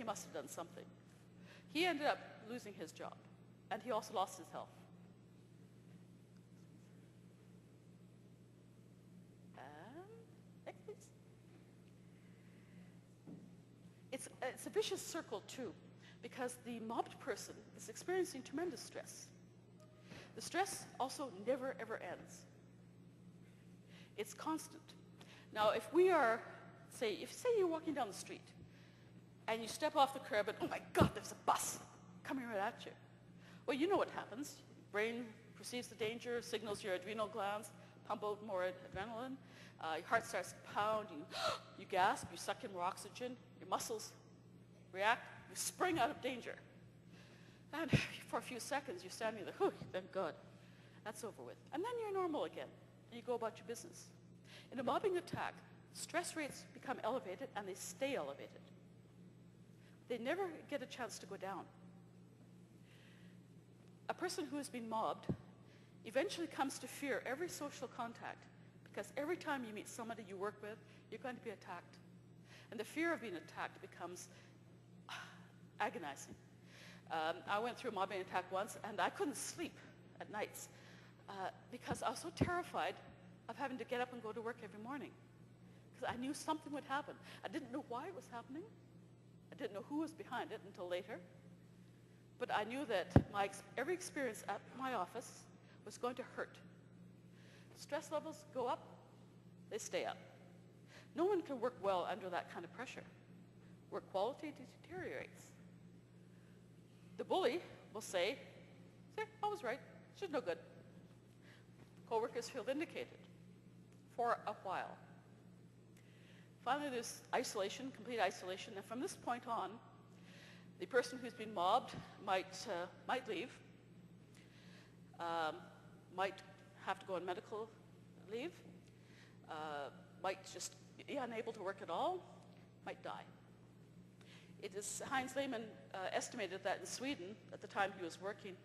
he must have done something. He ended up losing his job, and he also lost his health. Next, please. It's a vicious circle, too, because the mobbed person is experiencing tremendous stress. The stress also never, ever ends. It's constant. Now, if we are, say you're walking down the street, and you step off the curb and, oh my God, there's a bus coming right at you. Well, you know what happens. Your brain perceives the danger, signals your adrenal glands, pump out more adrenaline. Your heart starts to pound, you gasp, you suck in more oxygen, your muscles react, you spring out of danger. And for a few seconds, you're standing there, thank God, that's over with. And then you're normal again, and you go about your business. In a mobbing attack, stress rates become elevated, and they stay elevated. They never get a chance to go down. A person who has been mobbed eventually comes to fear every social contact, because every time you meet somebody you work with, you're going to be attacked. And the fear of being attacked becomes agonizing. I went through a mobbing attack once, and I couldn't sleep at nights because I was so terrified of having to get up and go to work every morning, because I knew something would happen. I didn't know why it was happening. I didn't know who was behind it until later. But I knew that every experience at my office was going to hurt. Stress levels go up, they stay up. No one can work well under that kind of pressure. Work quality deteriorates. The bully will say, I was right, she's no good. Coworkers feel vindicated for a while. Finally, there's isolation, complete isolation, and from this point on, the person who's been mobbed might leave, might have to go on medical leave, might just be unable to work at all, might die. It is, Heinz Lehmann estimated that in Sweden, at the time he was working,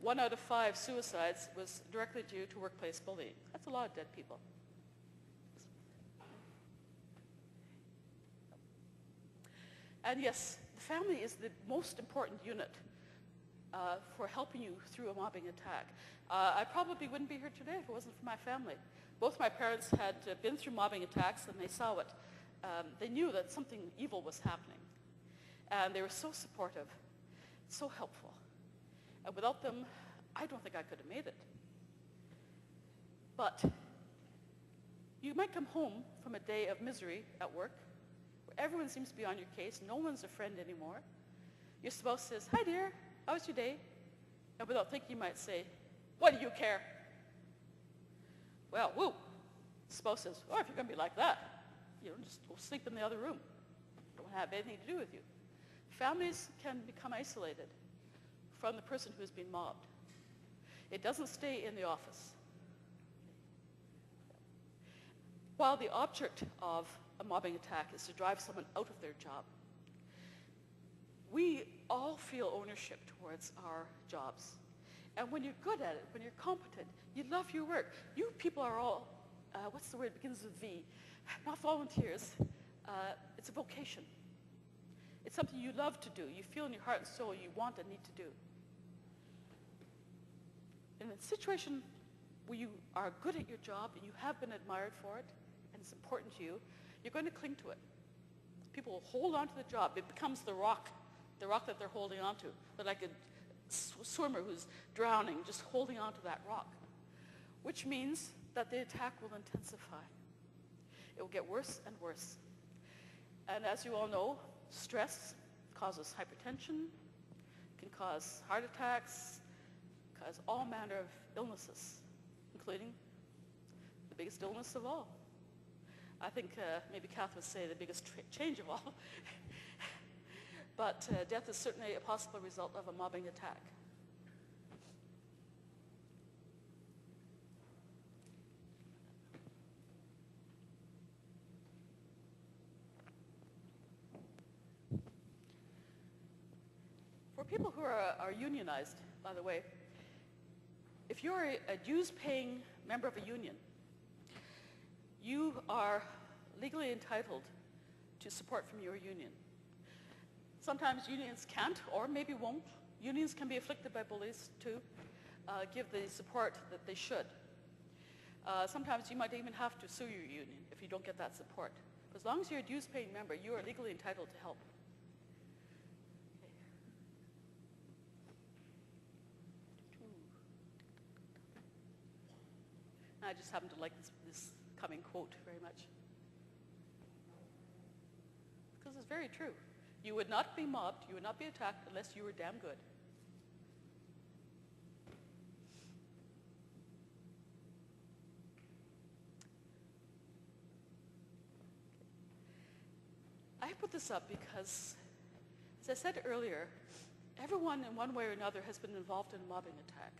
1 out of 5 suicides was directly due to workplace bullying. That's a lot of dead people. And yes, the family is the most important unit for helping you through a mobbing attack. I probably wouldn't be here today if it wasn't for my family. Both my parents had been through mobbing attacks, and they saw it. They knew that something evil was happening. And they were so supportive, so helpful. And without them, I don't think I could have made it. But you might come home from a day of misery at work, where everyone seems to be on your case, no one's a friend anymore. Your spouse says, hi dear, how was your day? And without thinking, you might say, what do you care? Well, woo. The spouse says, oh, if you're going to be like that, just go sleep in the other room. Don't have anything to do with you. Families can become isolated from the person who's been mobbed. It doesn't stay in the office. While the object of a mobbing attack is to drive someone out of their job, we all feel ownership towards our jobs. And when you're good at it, when you're competent, you love your work. You people are all, what's the word, it begins with V, not volunteers. It's a vocation. It's something you love to do. You feel in your heart and soul you want and need to do. In a situation where you are good at your job and you have been admired for it, and it's important to you, you're going to cling to it. People will hold on to the job. It becomes the rock that they're holding on to. They're like a swimmer who's drowning, just holding on to that rock, which means that the attack will intensify. It will get worse and worse. And as you all know, stress causes hypertension, can cause heart attacks, cause all manner of illnesses, including the biggest illness of all. I think maybe Kath would say the biggest change of all. But death is certainly a possible result of a mobbing attack. For people who are unionized, by the way, if you're a dues-paying member of a union, you are legally entitled to support from your union. Sometimes unions can't, or maybe won't. Unions can be afflicted by bullies too, give the support that they should. Sometimes you might even have to sue your union if you don't get that support. But as long as you're a dues-paying member, you are legally entitled to help. I just happen to like this coming quote very much. Because it's very true. You would not be mobbed, you would not be attacked unless you were damn good. I put this up because, as I said earlier, everyone in one way or another has been involved in a mobbing attack.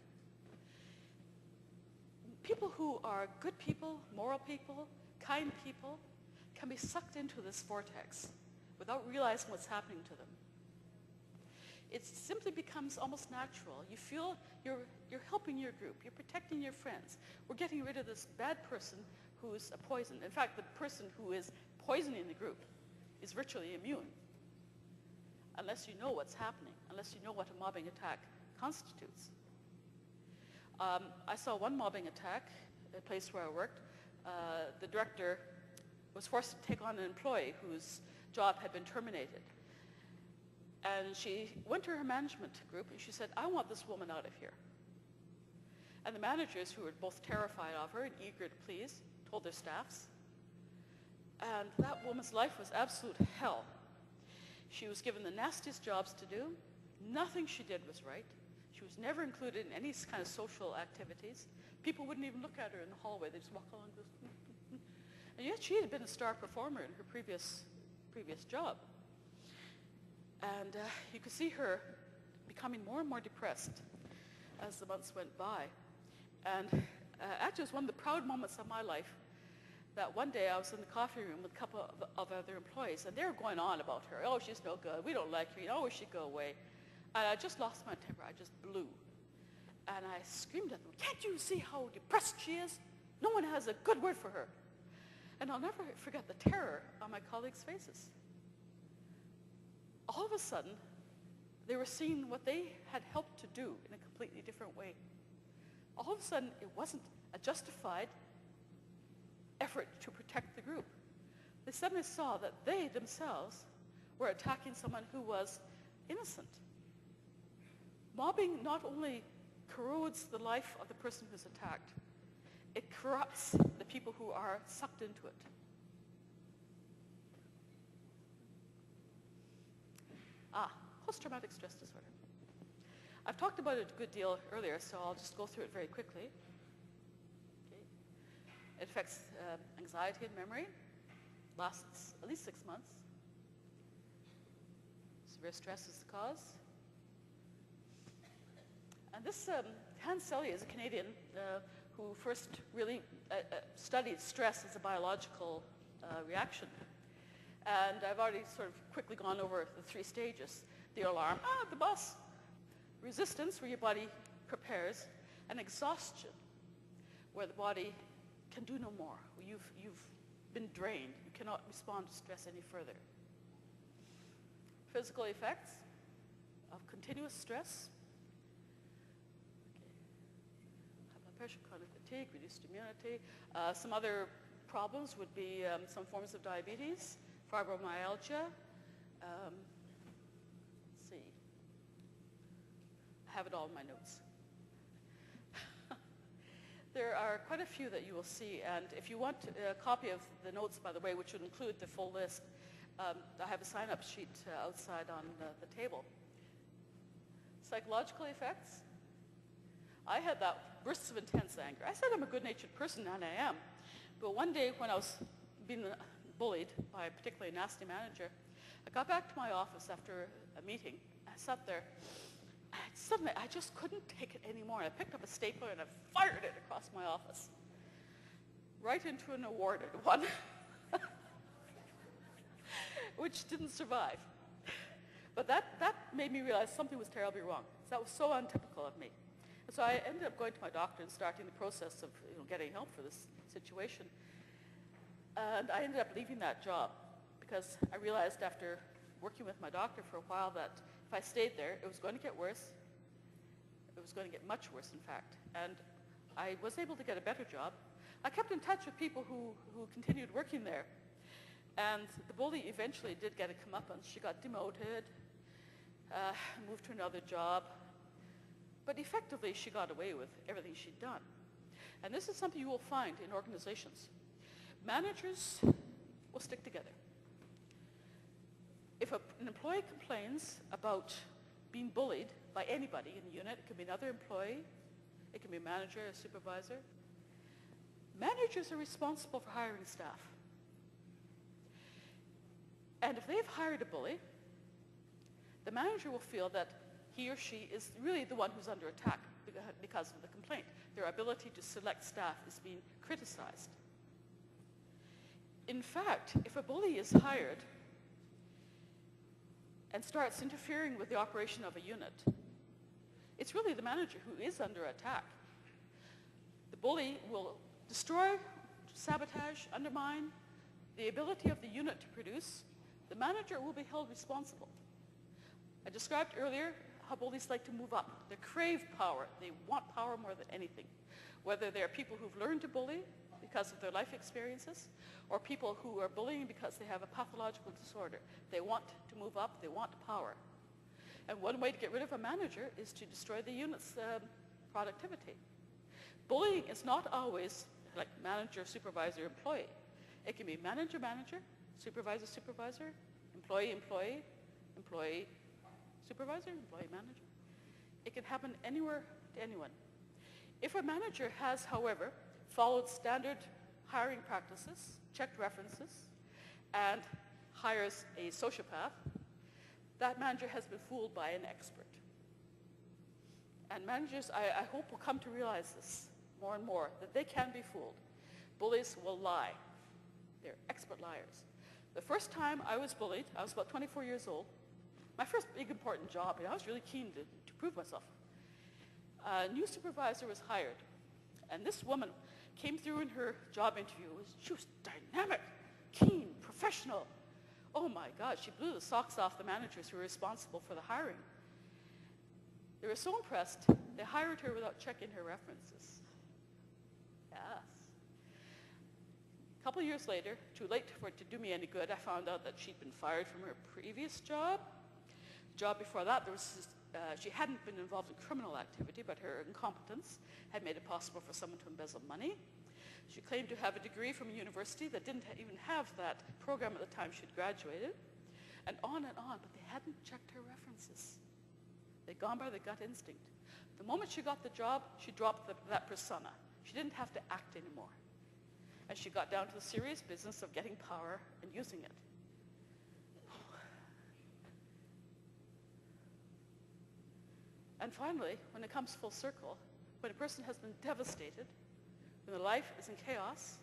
People who are good people, moral people, kind people, can be sucked into this vortex without realizing what's happening to them. It simply becomes almost natural. You feel you're helping your group, you're protecting your friends. We're getting rid of this bad person who's a poison. In fact, the person who is poisoning the group is virtually immune, unless you know what's happening, unless you know what a mobbing attack constitutes. I saw one mobbing attack at a place where I worked. The director was forced to take on an employee whose job had been terminated. And she went to her management group and she said, I want this woman out of here. And the managers, who were both terrified of her and eager to please, told their staffs. And that woman's life was absolute hell. She was given the nastiest jobs to do. Nothing she did was right. She was never included in any kind of social activities. People wouldn't even look at her in the hallway. They'd just walk along this. And yet she had been a star performer in her previous job. And you could see her becoming more and more depressed as the months went by. And actually it was one of the proud moments of my life that one day I was in the coffee room with a couple of other employees, and they were going on about her. Oh, she's no good. We don't like her. You know, she should go away. And I just lost my temper. I just blew. And I screamed at them, can't you see how depressed she is? No one has a good word for her. And I'll never forget the terror on my colleagues' faces. All of a sudden, they were seeing what they had helped to do in a completely different way. All of a sudden, it wasn't a justified effort to protect the group. They suddenly saw that they themselves were attacking someone who was innocent. Mobbing not only corrodes the life of the person who's attacked, it corrupts the people who are sucked into it. Post-traumatic stress disorder. I've talked about it a good deal earlier, so I'll just go through it very quickly. Okay. It affects anxiety and memory, lasts at least 6 months. Severe stress is the cause. And this Hans Selye is a Canadian who first really studied stress as a biological reaction. And I've already sort of quickly gone over the 3 stages. The alarm, the bus. Resistance, where your body prepares. And exhaustion, where the body can do no more. You've been drained. You cannot respond to stress any further. Physical effects of continuous stress. High blood pressure, chronic fatigue, reduced immunity. Some other problems would be some forms of diabetes, fibromyalgia. Let's see. I have it all in my notes. There are quite a few that you will see, and if you want a copy of the notes, by the way, which would include the full list, I have a sign-up sheet outside on the table. Psychological effects. I had that bursts of intense anger. I said I'm a good-natured person, and I am. But one day when I was being bullied by a particularly nasty manager, I got back to my office after a meeting. I sat there. Suddenly, I just couldn't take it anymore. I picked up a stapler and I fired it across my office, right into an awarded one, which didn't survive. But that made me realize something was terribly wrong. That was so untypical of me. And so I ended up going to my doctor and starting the process of getting help for this situation. And I ended up leaving that job because I realized after working with my doctor for a while that if I stayed there, it was going to get worse. It was going to get much worse, in fact. And I was able to get a better job. I kept in touch with people who continued working there. And the bully eventually did get a comeuppance. She got demoted, moved to another job. But effectively, she got away with everything she'd done. And this is something you will find in organizations. Managers will stick together. If an employee complains about being bullied by anybody in the unit, it could be another employee, it can be a manager, a supervisor. Managers are responsible for hiring staff. And if they've hired a bully, the manager will feel that he or she is really the one who's under attack because of the complaint. Their ability to select staff is being criticized. In fact, if a bully is hired and starts interfering with the operation of a unit, it's really the manager who is under attack. The bully will destroy, sabotage, undermine the ability of the unit to produce. The manager will be held responsible. I described earlier how bullies like to move up. They crave power. They want power more than anything. Whether they're people who've learned to bully because of their life experiences, or people who are bullying because they have a pathological disorder. They want to move up. They want power. And one way to get rid of a manager is to destroy the unit's productivity. Bullying is not always like manager, supervisor, employee. It can be manager, manager, supervisor, supervisor, employee, employee, employee, supervisor, employee, manager. It can happen anywhere to anyone. If a manager has, however, followed standard hiring practices, checked references, and hires a sociopath, that manager has been fooled by an expert. And managers, I hope, will come to realize this more and more, that they can be fooled. Bullies will lie. They're expert liars. The first time I was bullied, I was about 24 years old. My first big important job, and I was really keen to prove myself. A new supervisor was hired, and this woman came through in her job interview. She was dynamic, keen, professional. Oh my God, she blew the socks off the managers who were responsible for the hiring. They were so impressed, they hired her without checking her references. Yes. A couple of years later, too late for it to do me any good, I found out that she'd been fired from her previous job. The job before that, she hadn't been involved in criminal activity, but her incompetence had made it possible for someone to embezzle money. She claimed to have a degree from a university that didn't even have that program at the time she'd graduated, and on, but they hadn't checked her references. They'd gone by their gut instinct. The moment she got the job, she dropped that persona. She didn't have to act anymore. And she got down to the serious business of getting power and using it. And finally, when it comes full circle, when a person has been devastated, when their life is in chaos,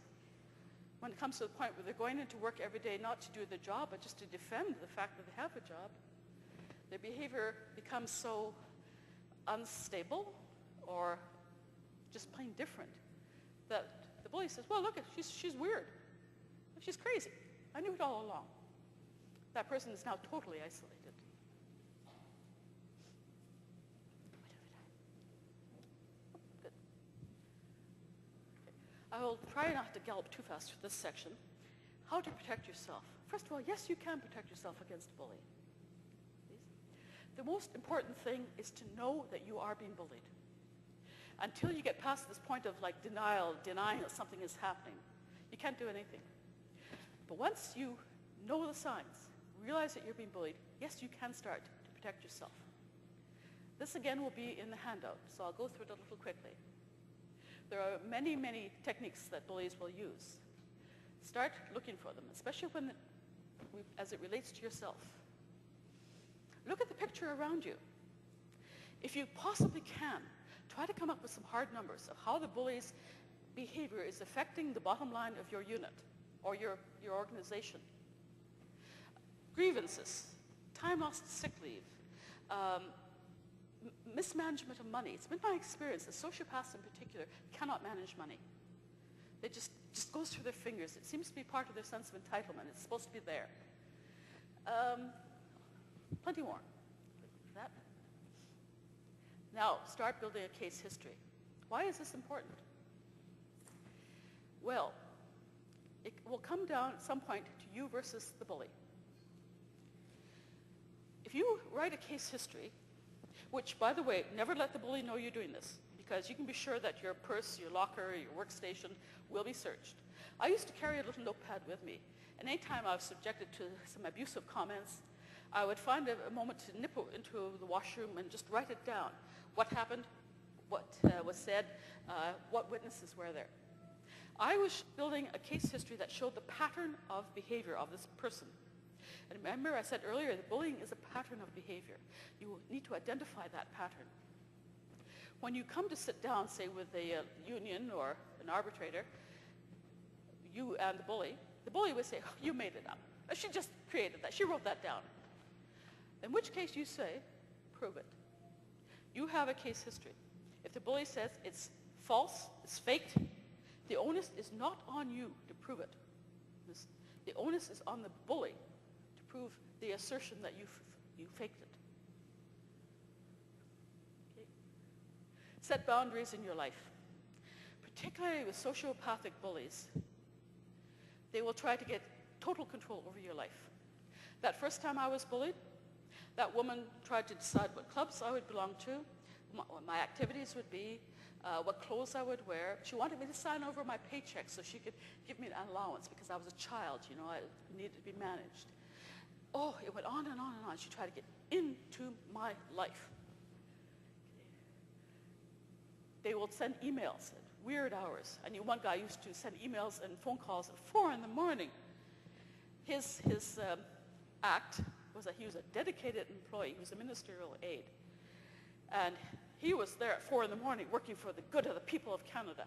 when it comes to the point where they're going into work every day not to do their job, but just to defend the fact that they have a job, their behavior becomes so unstable or just plain different that the bully says, well, look, she's weird. She's crazy. I knew it all along. That person is now totally isolated. Good. Okay. I will try not to gallop too fast through this section. How to protect yourself. First of all, yes, you can protect yourself against bullying. The most important thing is to know that you are being bullied. Until you get past this point of like denial, denying that something is happening, you can't do anything. But once you know the signs, realize that you're being bullied, yes, you can start to protect yourself. This again will be in the handout, so I'll go through it a little quickly. There are many, many techniques that bullies will use. Start looking for them, especially as it relates to yourself. Look at the picture around you. If you possibly can, try to come up with some hard numbers of how the bully's behavior is affecting the bottom line of your unit or your organization. Grievances, time lost to sick leave, mismanagement of money. It's been my experience that sociopaths in particular cannot manage money. It just goes through their fingers. It seems to be part of their sense of entitlement. It's supposed to be there. Plenty more. That. Now, start building a case history. Why is this important? Well, it will come down at some point to you versus the bully. If you write a case history, which, by the way, never let the bully know you're doing this, because you can be sure that your purse, your locker, your workstation will be searched. I used to carry a little notepad with me, and anytime I was subjected to some abusive comments, I would find a moment to nip into the washroom and just write it down. What happened, what was said, what witnesses were there. I was building a case history that showed the pattern of behavior of this person. And remember, I said earlier that bullying is a pattern of behavior. You need to identify that pattern. When you come to sit down, say, with a union or an arbitrator, you and the bully would say, oh, you made it up. She just created that. She wrote that down. In which case you say, prove it. You have a case history. If the bully says it's false, it's faked, the onus is not on you to prove it. The onus is on the bully to prove the assertion that you faked it. Okay. Set boundaries in your life, particularly with sociopathic bullies. They will try to get total control over your life. That first time I was bullied, that woman tried to decide what clubs I would belong to, what my activities would be, what clothes I would wear. She wanted me to sign over my paycheck so she could give me an allowance because I was a child, you know, I needed to be managed. Oh, it went on and on and on. She tried to get into my life. They will send emails at weird hours. I knew one guy used to send emails and phone calls at 4 in the morning. His act was that he was a dedicated employee. He was a ministerial aide. And he was there at 4 in the morning working for the good of the people of Canada.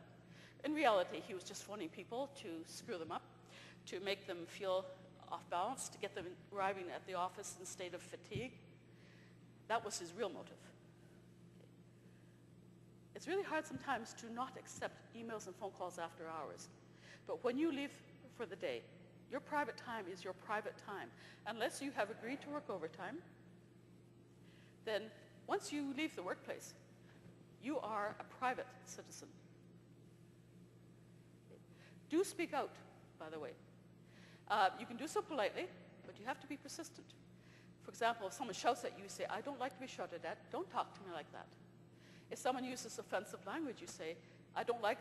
In reality, he was just phoning people to screw them up, to make them feel off balance, to get them arriving at the office in a state of fatigue. That was his real motive. It's really hard sometimes to not accept emails and phone calls after hours. But when you leave for the day, your private time is your private time. Unless you have agreed to work overtime, then once you leave the workplace, you are a private citizen. Do speak out, by the way. You can do so politely, but you have to be persistent. For example, if someone shouts at you, say, I don't like to be shouted at, don't talk to me like that. If someone uses offensive language, you say, I don't like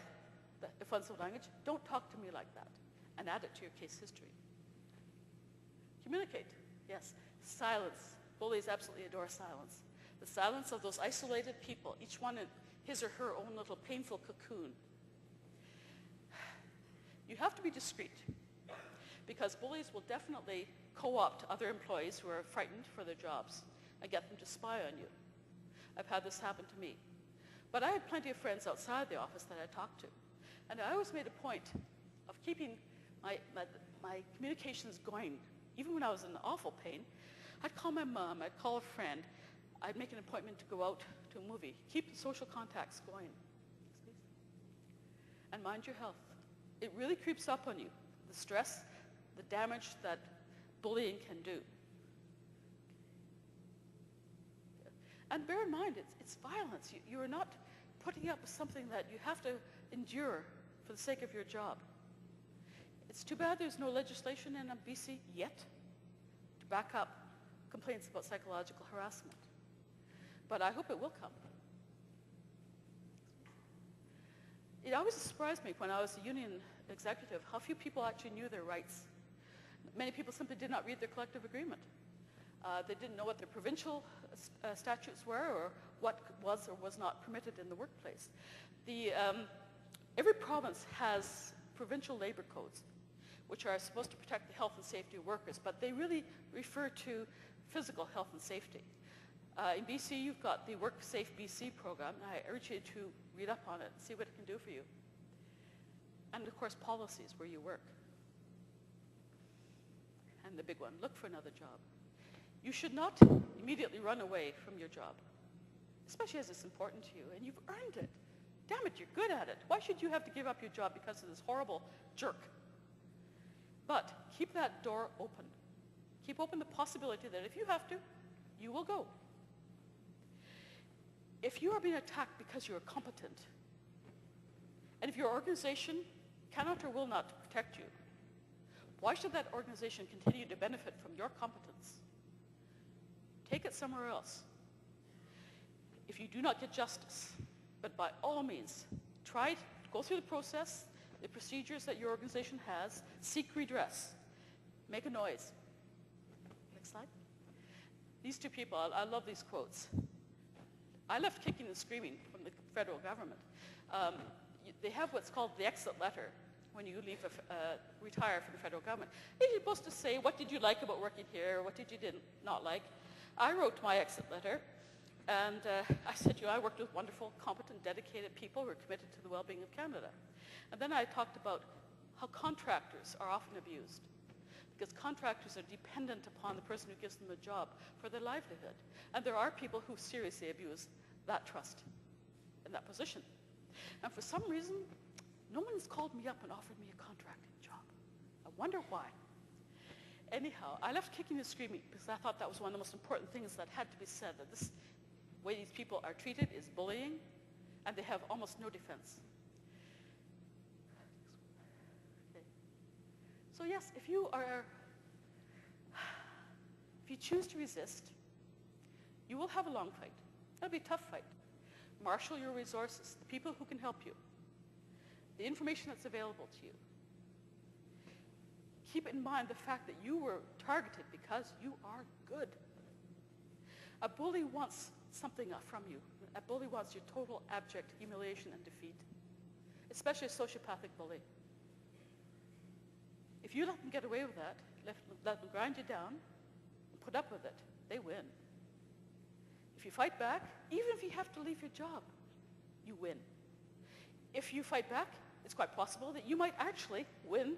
the offensive language, don't talk to me like that, and add it to your case history. Communicate, yes. Silence. Bullies absolutely adore silence. The silence of those isolated people, each one in his or her own little painful cocoon. You have to be discreet, because bullies will definitely co-opt other employees who are frightened for their jobs and get them to spy on you. I've had this happen to me. But I had plenty of friends outside the office that I talked to. And I always made a point of keeping my communications going. Even when I was in awful pain, I'd call my mom, I'd call a friend, I'd make an appointment to go out to a movie. Keep the social contacts going. And mind your health. It really creeps up on you, the stress, the damage that bullying can do. And bear in mind, it's violence. You are not putting up with something that you have to endure for the sake of your job. It's too bad there's no legislation in BC yet to back up complaints about psychological harassment. But I hope it will come. It always surprised me when I was a union executive how few people actually knew their rights. Many people simply did not read their collective agreement. They didn't know what their provincial statutes were or what was or was not permitted in the workplace. Every province has provincial labor codes, which are supposed to protect the health and safety of workers, but they really refer to physical health and safety. In BC, you've got the Work Safe BC program, and I urge you to read up on it and see what it can do for you. And of course, policies where you work. And the big one, look for another job. You should not immediately run away from your job, especially as it's important to you, and you've earned it. Damn it, you're good at it. Why should you have to give up your job because of this horrible jerk? But keep that door open. Keep open the possibility that if you have to, you will go. If you are being attacked because you are competent, and if your organization cannot or will not protect you, why should that organization continue to benefit from your competence? Take it somewhere else. If you do not get justice, but by all means, try to go through the process, the procedures that your organization has, seek redress, make a noise. Next slide. These two people, I love these quotes. I left kicking and screaming from the federal government. They have what's called the exit letter when you leave, retire from the federal government. You're supposed to say, what did you like about working here? What did you not like? I wrote my exit letter, and I said, I worked with wonderful, competent, dedicated people who are committed to the well-being of Canada. And then I talked about how contractors are often abused, because contractors are dependent upon the person who gives them a job for their livelihood. And there are people who seriously abuse that trust and that position. And for some reason, no one's called me up and offered me a contracting job. I wonder why. Anyhow, I left kicking and screaming because I thought that was one of the most important things that had to be said, that this way these people are treated is bullying, and they have almost no defense. Okay. So yes, if you choose to resist, you will have a long fight. It'll be a tough fight. Marshal your resources, the people who can help you, the information that's available to you. Keep in mind the fact that you were targeted because you are good. A bully wants something from you. A bully wants your total abject humiliation and defeat, especially a sociopathic bully. If you let them get away with that, let them grind you down, and put up with it, they win. If you fight back, even if you have to leave your job, you win. If you fight back, it's quite possible that you might actually win,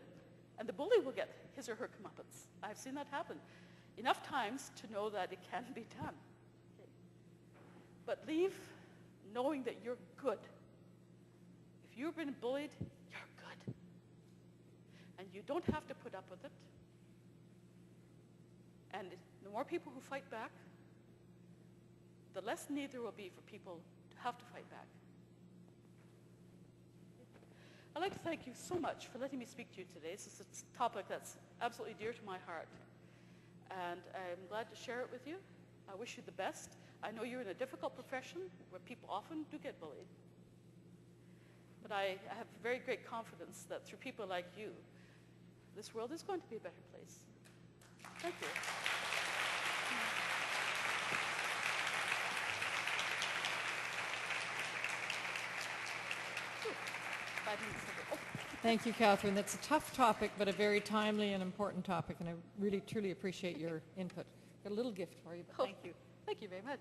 and the bully will get his or her comeuppance. I've seen that happen enough times to know that it can be done. Okay. But leave knowing that you're good. If you've been bullied, you're good. And you don't have to put up with it. And the more people who fight back, the less need there will be for people to have to fight back. I'd like to thank you so much for letting me speak to you today. This is a topic that's absolutely dear to my heart, and I'm glad to share it with you. I wish you the best. I know you're in a difficult profession where people often do get bullied, but I have very great confidence that through people like you, this world is going to be a better place. Thank you. Thank you, Katherine. That's a tough topic, but a very timely and important topic, and I really, truly appreciate your input. Got a little gift for you, but thank you. Thank you very much.